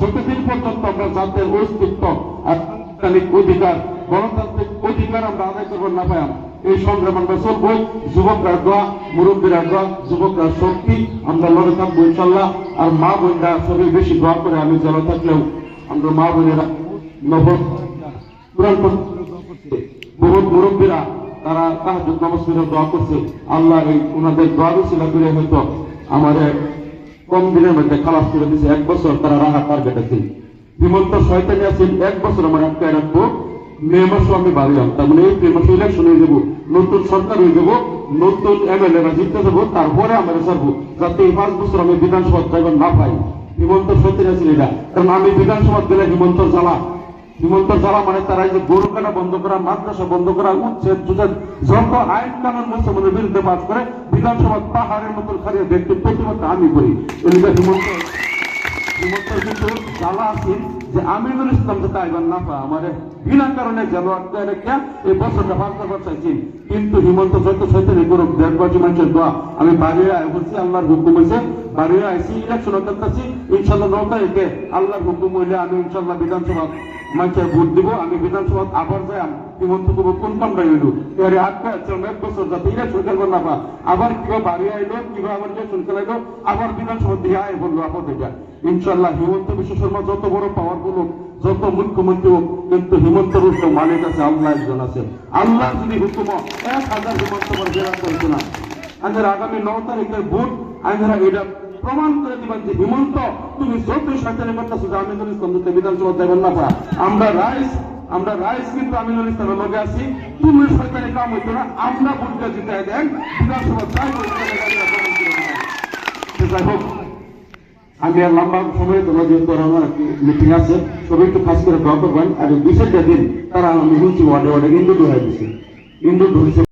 যতদিন পর্যন্ত আমরা জাতের অস্তিত্ব আর সাংবিধানিক অধিকার, গণতান্ত্রিক অধিকার আমরা আদায় করবো না পাই, এই সংগ্রাম আমরা চলবই। যুবকরা দোয়া, মুরব্বীরা দোয়া, যুবকরা শক্তি, আমরা লড়ে থাকবো ইনশাল্লাহ। আর মা বোনরা সবই বেশি দোয়া করে, আমি জেলা থাকলেও আমরা মা বোনেরা বহুত মুরব্বীরা তারা তাহাজ্জুদ নামাজ পড়ে দোয়া করছে। আল্লাহ এই ওনাদের দোয়া উসিলা করে হয়তো আমাদের কম দিনের মধ্যে খালাস করে দিয়েছে। 1 বছর তারা রাহা টার্গেট আছে। হিমন্ত শয়তানি আছেন 1 বছর আমার একটা রাখবো, মে মাসে আমি বাড়িলাম, তার মানে এই মাসে ইলেকশন হয়ে যাবো, নতুন সরকার হয়ে যাবো, নতুন এমএলএরা জিততে যাবো, তারপরে আমরা ছাড়বো, যাতে এই 5 বছর আমি বিধানসভা ড্রাইভার না পাই। হিমন্ত শয়তানি আছেন এটা, কারণ আমি বিধানসভা গেলে হিমন্ত জ্বালা মানে তারা এই যে গরু কাটা বন্ধ করা, মাদ্রাসা বন্ধ করা, উচ্ছেদ যত আইন কানুন মুসলমানের বিরুদ্ধে পাস করে বিধানসভা পাহাড়ের মতন খারিয়ে দেখতে প্রতিবাদ আমি করি। হিমন্তর কিন্তু জ্বালা আছেন যে আমিনুল ইসলাম যাতে আইবার না পা আমার বিনা কারণে গেল এই বছরটা পার করবার চাইছি। কিন্তু হিমন্ত যত শয়তানি করুক, 1.5 কোটি মানুষের দোয়া, আমি বাড়িয়ে বলছি, আল্লাহর হুকুম হয়েছে, বাড়িয়ে আইসি, ইলেকশন করতেছি ইনশাল্লাহ 9 তারিখে আল্লাহর হুকুম হইলে আমি ইনশাল্লাহ বিধানসভা মানুষের ভোট দিব। আমি বিধানসভা আবার যাই, হিমন্ত করবো কোন কামটা হইল এর আটটা 1 বছর যাতে ইলেকশন করবো না পা, আবার কিভাবে বাড়িয়ে আইলো, কিভাবে আবার ইলেকশন খেলাইলো, আবার বিধানসভা দিয়ে আয় বললো আপদ এটা। ইনশাল্লাহ হিমন্ত বিশ্ব শর্মা যত বড় পাওয়ার হোক, যত মুখ্যমন্ত্রী হোক, কিন্তু হিমন্ত বিশ্ব মালিক আছে, আল্লাহ একজন আছে। আল্লাহ যদি হুকুম 1000 হিমন্ত বেড়াতে হইতো না। আমাদের আগামী 9 তারিখের ভোট আমরা এটা প্রমাণ করে দিবেন যে হিমন্ত তুমি যত শয়তানি করতেছো যে আমিনুল ইসলাম বিধানসভা দেবেন না পা। আমরা রাইস কিন্তু আমিনুল ইসলামের লগে আছি, তুমি শয়তানি কাম হইতো না, আমরা ভোটটা জিতাই দেন বিধানসভা যাই যাই হোক। আমি আর লম্বা সময় তোমরা যেহেতু আমার মিটিং আছে, সবাই একটু খাস করে দোয়া করবেন। আর 2-4 দিন তারা আমি শুনছি ওয়ার্ডে ইন্দু ঢুকাই দিচ্ছে, ইন্দু ঢুকছে।